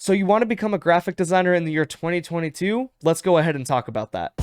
So you want to become a graphic designer in the year 2022? Let's go ahead and talk about that.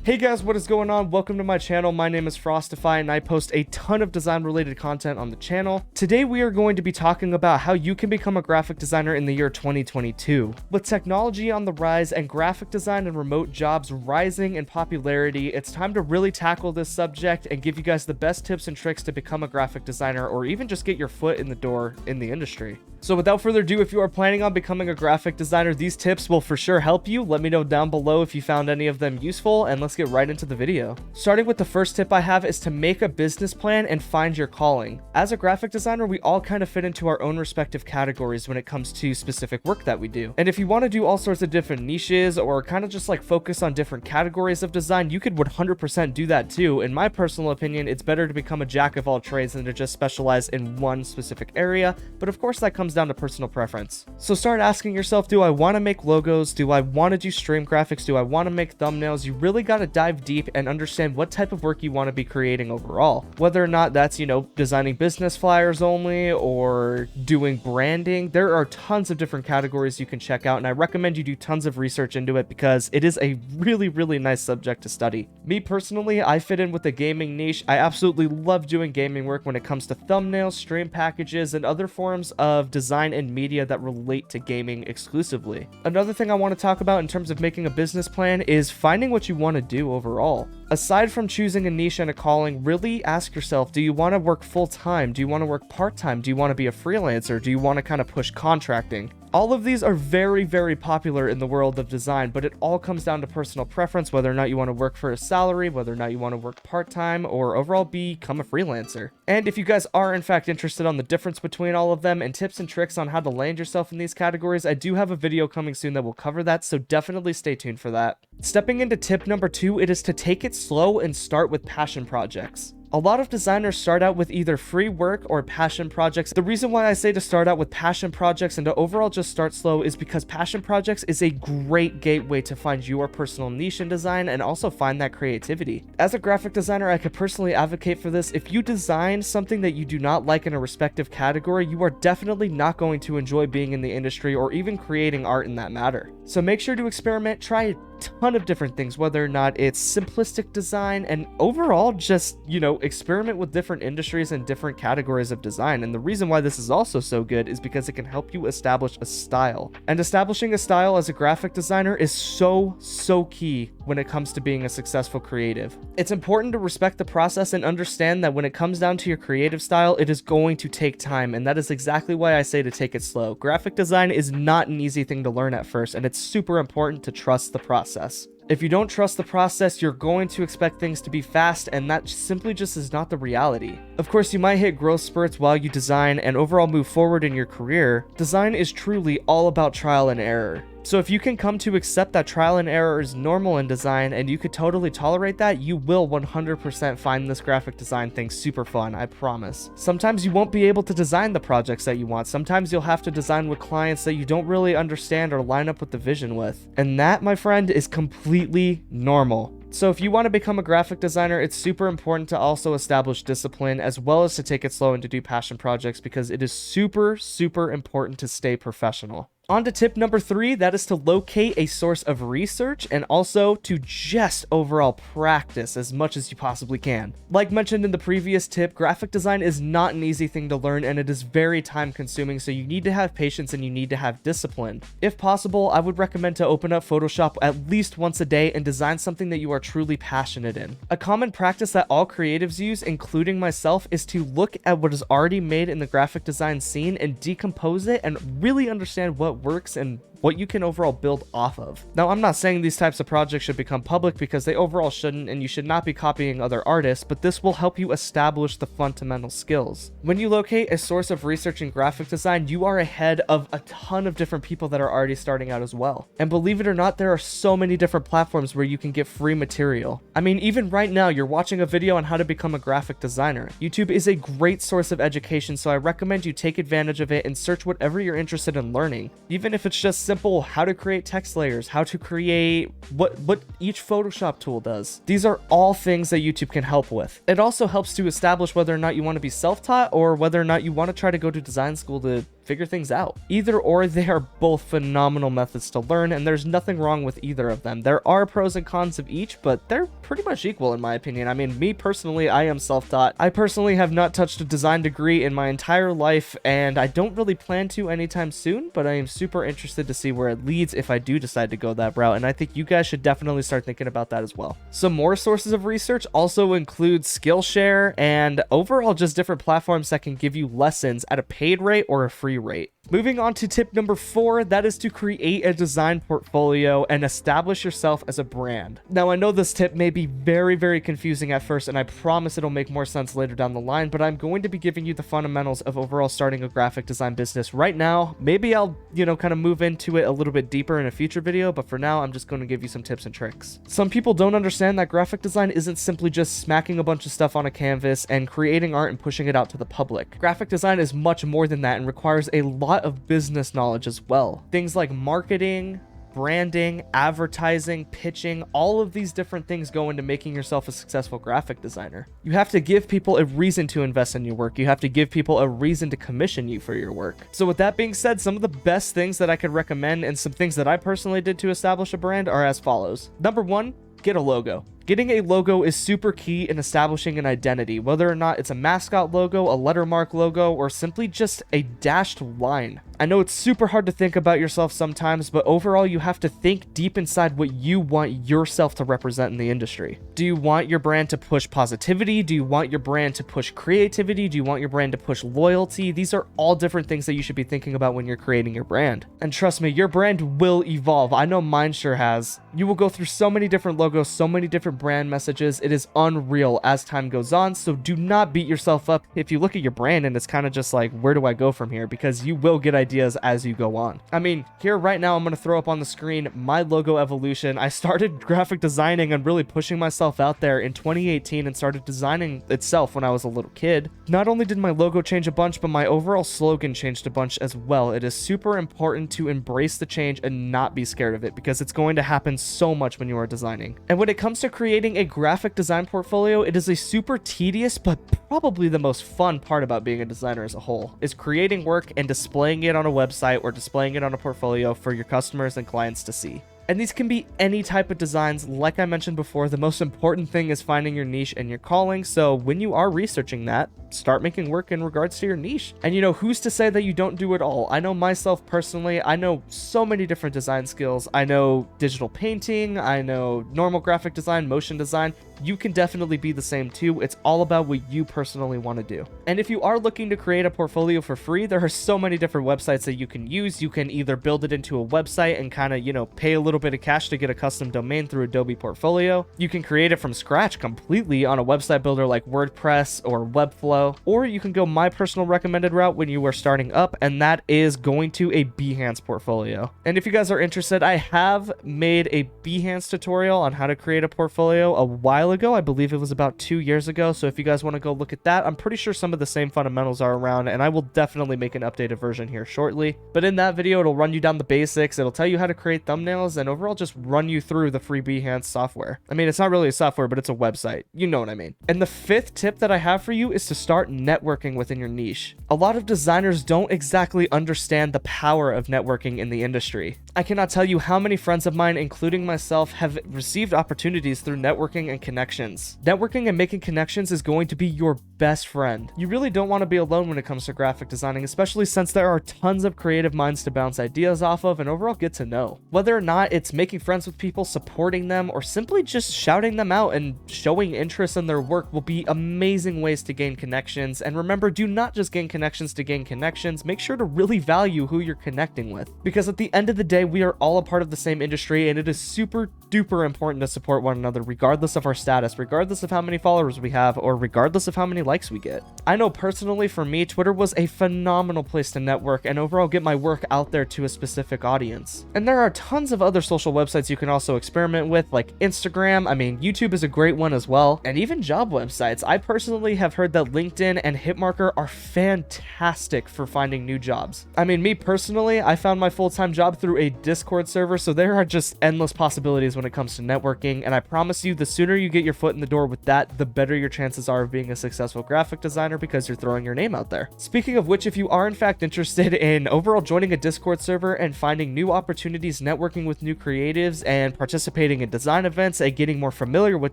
Hey guys, what is going on? Welcome to my channel. My name is Frostify and I post a ton of design related content on the channel. Today we are going to be talking about how you can become a graphic designer in the year 2022. With technology on the rise and graphic design and remote jobs rising in popularity, it's time to really tackle this subject and give you guys the best tips and tricks to become a graphic designer or even just get your foot in the door in the industry. So without further ado, if you are planning on becoming a graphic designer, these tips will for sure help you. Let me know down below if you found any of them useful, and let's get right into the video. Starting with the first tip I have is to make a business plan and find your calling. As a graphic designer, we all kind of fit into our own respective categories when it comes to specific work that we do. And if you want to do all sorts of different niches or kind of just like focus on different categories of design, you could 100% do that too. In my personal opinion, it's better to become a jack of all trades than to just specialize in one specific area, but of course that comes down to personal preference. So start asking yourself, do I want to make logos? Do I want to do stream graphics? Do I want to make thumbnails? You really got to dive deep and understand what type of work you want to be creating overall. Whether or not that's, designing business flyers only or doing branding, there are tons of different categories you can check out, and I recommend you do tons of research into it because it is a really, really nice subject to study. Me personally, I fit in with the gaming niche. I absolutely love doing gaming work when it comes to thumbnails, stream packages, and other forms of design and media that relate to gaming exclusively. Another thing I want to talk about in terms of making a business plan is finding what you want to do overall. Aside from choosing a niche and a calling, really ask yourself, do you want to work full-time? Do you want to work part-time? Do you want to be a freelancer? Do you want to kind of push contracting? All of these are very, very popular in the world of design, but it all comes down to personal preference, whether or not you want to work for a salary, whether or not you want to work part-time, or overall become a freelancer. And if you guys are in fact interested on the difference between all of them and tips and tricks on how to land yourself in these categories, I do have a video coming soon that will cover that, so definitely stay tuned for that. Stepping into tip number 2, it is to take it slow and start with passion projects. A lot of designers start out with either free work or passion projects. The reason why I say to start out with passion projects and to overall just start slow is because passion projects is a great gateway to find your personal niche in design and also find that creativity. As a graphic designer, I could personally advocate for this. If you design something that you do not like in a respective category, you are definitely not going to enjoy being in the industry or even creating art in that matter. So make sure to experiment, try a ton of different things, whether or not it's simplistic design, and overall just, experiment with different industries and different categories of design. And the reason why this is also so good is because it can help you establish a style. And establishing a style as a graphic designer is so key when it comes to being a successful creative. It's important to respect the process and understand that when it comes down to your creative style, it is going to take time, and that is exactly why I say to take it slow. Graphic design is not an easy thing to learn at first, and it's super important to trust the process. If you don't trust the process, you're going to expect things to be fast, and that simply just is not the reality. Of course, you might hit growth spurts while you design and overall move forward in your career. Design is truly all about trial and error. So if you can come to accept that trial and error is normal in design and you could totally tolerate that, you will 100% find this graphic design thing super fun, I promise. Sometimes you won't be able to design the projects that you want. Sometimes you'll have to design with clients that you don't really understand or line up with the vision with. And that, my friend, is completely normal. So if you want to become a graphic designer, it's super important to also establish discipline as well as to take it slow and to do passion projects because it is super important to stay professional. On to tip number 3, that is to locate a source of research and also to just overall practice as much as you possibly can. Like mentioned in the previous tip, graphic design is not an easy thing to learn and it is very time consuming, so you need to have patience and you need to have discipline. If possible, I would recommend to open up Photoshop at least once a day and design something that you are truly passionate in. A common practice that all creatives use, including myself, is to look at what is already made in the graphic design scene and decompose it and really understand what works and what you can overall build off of. Now, I'm not saying these types of projects should become public because they overall shouldn't, and you should not be copying other artists, but this will help you establish the fundamental skills. When you locate a source of research in graphic design, you are ahead of a ton of different people that are already starting out as well. And believe it or not, there are so many different platforms where you can get free material. I mean, even right now, you're watching a video on how to become a graphic designer. YouTube is a great source of education, so I recommend you take advantage of it and search whatever you're interested in learning. Even if it's just simple how to create text layers, how to create what each Photoshop tool does. These are all things that YouTube can help with. It also helps to establish whether or not you want to be self-taught or whether or not you want to try to go to design school to figure things out. Either or, they are both phenomenal methods to learn, and there's nothing wrong with either of them. There are pros and cons of each, but they're pretty much equal in my opinion. I mean, me personally, I am self-taught. I personally have not touched a design degree in my entire life, and I don't really plan to anytime soon, but I am super interested to see where it leads if I do decide to go that route, and I think you guys should definitely start thinking about that as well. Some more sources of research also include Skillshare and overall just different platforms that can give you lessons at a paid rate or a free rate. Moving on to tip number 4, that is to create a design portfolio and establish yourself as a brand. Now, I know this tip may be very, very confusing at first, and I promise it'll make more sense later down the line, but I'm going to be giving you the fundamentals of overall starting a graphic design business right now. Maybe I'll, kind of move into it a little bit deeper in a future video, but for now, I'm just going to give you some tips and tricks. Some people don't understand that graphic design isn't simply just smacking a bunch of stuff on a canvas and creating art and pushing it out to the public. Graphic design is much more than that and requires a lot of business knowledge as well. Things like marketing, branding, advertising, pitching, all of these different things go into making yourself a successful graphic designer. You have to give people a reason to invest in your work. You have to give people a reason to commission you for your work. So with that being said, some of the best things that I could recommend and some things that I personally did to establish a brand are as follows. Number 1, get a logo. Getting a logo is super key in establishing an identity, whether or not it's a mascot logo, a lettermark logo, or simply just a dashed line. I know it's super hard to think about yourself sometimes, but overall you have to think deep inside what you want yourself to represent in the industry. Do you want your brand to push positivity? Do you want your brand to push creativity? Do you want your brand to push loyalty? These are all different things that you should be thinking about when you're creating your brand. And trust me, your brand will evolve. I know mine sure has. You will go through so many different logos, so many different brand messages. It is unreal as time goes on, so do not beat yourself up if you look at your brand and it's kind of just like, where do I go from here? Because you will get ideas as you go on. I mean, here right now I'm going to throw up on the screen my logo evolution. I started graphic designing and really pushing myself out there in 2018 and started designing itself when I was a little kid. Not only did my logo change a bunch, but my overall slogan changed a bunch as well. It is super important to embrace the change and not be scared of it because it's going to happen so much when you are designing. And when it comes to creating a graphic design portfolio, it is a super tedious but probably the most fun part about being a designer as a whole, is creating work and displaying it on a website or displaying it on a portfolio for your customers and clients to see. And these can be any type of designs. Like I mentioned before, the most important thing is finding your niche and your calling. So when you are researching that, start making work in regards to your niche. And who's to say that you don't do it all? I know myself personally, I know so many different design skills. I know digital painting, I know normal graphic design, motion design. You can definitely be the same too. It's all about what you personally want to do. And if you are looking to create a portfolio for free, there are so many different websites that you can use. You can either build it into a website and kind of, pay a little bit of cash to get a custom domain through Adobe Portfolio. You can create it from scratch completely on a website builder like WordPress or Webflow, or you can go my personal recommended route when you are starting up, and that is going to a Behance portfolio. And if you guys are interested, I have made a Behance tutorial on how to create a portfolio a while ago. I believe it was about 2 years ago. So if you guys want to go look at that, I'm pretty sure some of the same fundamentals are around, and I will definitely make an updated version here shortly. But in that video, it'll run you down the basics. It'll tell you how to create thumbnails and overall just run you through the free Behance software. I mean, it's not really a software, but it's a website. You know what I mean. And the 5th tip that I have for you is to start networking within your niche. A lot of designers don't exactly understand the power of networking in the industry. I cannot tell you how many friends of mine, including myself, have received opportunities through networking and connections. Networking and making connections is going to be your best friend. You really don't want to be alone when it comes to graphic designing, especially since there are tons of creative minds to bounce ideas off of and overall get to know. Whether or not it's making friends with people, supporting them, or simply just shouting them out and showing interest in their work will be amazing ways to gain connections. And remember, do not just gain connections to gain connections. Make sure to really value who you're connecting with, because at the end of the day, we are all a part of the same industry, and it is super duper important to support one another regardless of our status, regardless of how many followers we have, or regardless of how many likes we get. I know personally for me, Twitter was a phenomenal place to network and overall get my work out there to a specific audience. And there are tons of other social websites you can also experiment with, like Instagram. I mean, YouTube is a great one as well, and even job websites. I personally have heard that LinkedIn and Hitmarker are fantastic for finding new jobs. I mean, me personally, I found my full-time job through a Discord server, so there are just endless possibilities when it comes to networking, and I promise you, the sooner you get your foot in the door with that, the better your chances are of being a successful graphic designer because you're throwing your name out there. Speaking of which, if you are in fact interested in overall joining a Discord server and finding new opportunities, networking with new creatives, and participating in design events and getting more familiar with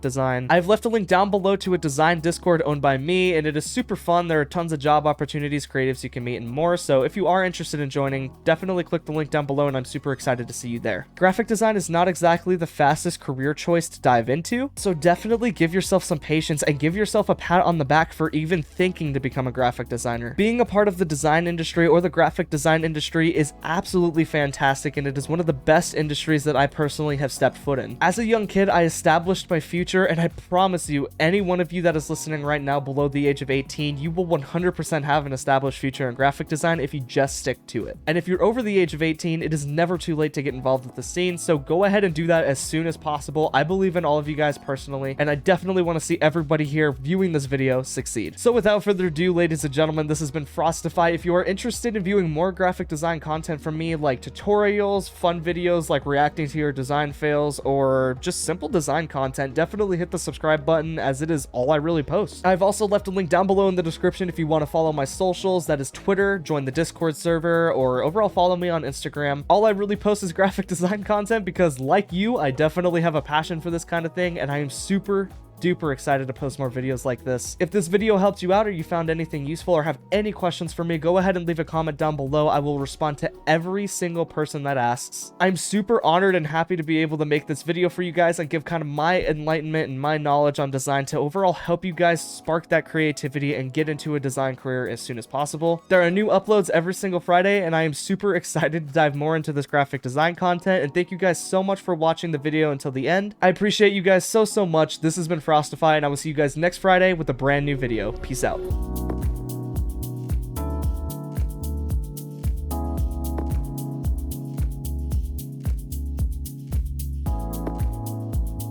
design, I've left a link down below to a design Discord owned by me, and it is super fun. There are tons of job opportunities, creatives you can meet, and more. So if you are interested in joining, definitely click the link down below, and I'm super excited to see you there. Graphic design is not exactly the fastest career choice to dive into, so definitely give yourself some patience and give yourself a pat on the back for even thinking to become a graphic designer. Being a part of the design industry or the graphic design industry is absolutely fantastic, and it is one of the best industries that I personally have stepped foot in. As a young kid, I established my future, and I promise you, any one of you that is listening right now below the age of 18, you will 100% have an established future in graphic design if you just stick to it. And if you're over the age of 18, it is never too late to get involved with the scene, so go ahead and do that as soon as possible. I believe in all of you guys personally, and I definitely want to see everybody here viewing this video succeed. So without further ado, ladies and gentlemen, this has been Frostify. If you are interested in viewing more graphic design content from me, like tutorials, fun videos like reacting to your design fails, or just simple design content, definitely hit the subscribe button, as it is all I really post. I've also left a link down below in the description if you want to follow my socials. That is Twitter, join the Discord server, or overall follow me on Instagram. All I really post is graphic design content because, like you, I definitely have a passion for this kind of thing, and I am super duper excited to post more videos like this. If this video helped you out or you found anything useful or have any questions for me, go ahead and leave a comment down below. I will respond to every single person that asks. I'm super honored and happy to be able to make this video for you guys and give kind of my enlightenment and my knowledge on design to overall help you guys spark that creativity and get into a design career as soon as possible. There are new uploads every single Friday, and I am super excited to dive more into this graphic design content, and thank you guys so much for watching the video until the end. I appreciate you guys so much. This has been Frostify, and I will see you guys next Friday with a brand new video. Peace out.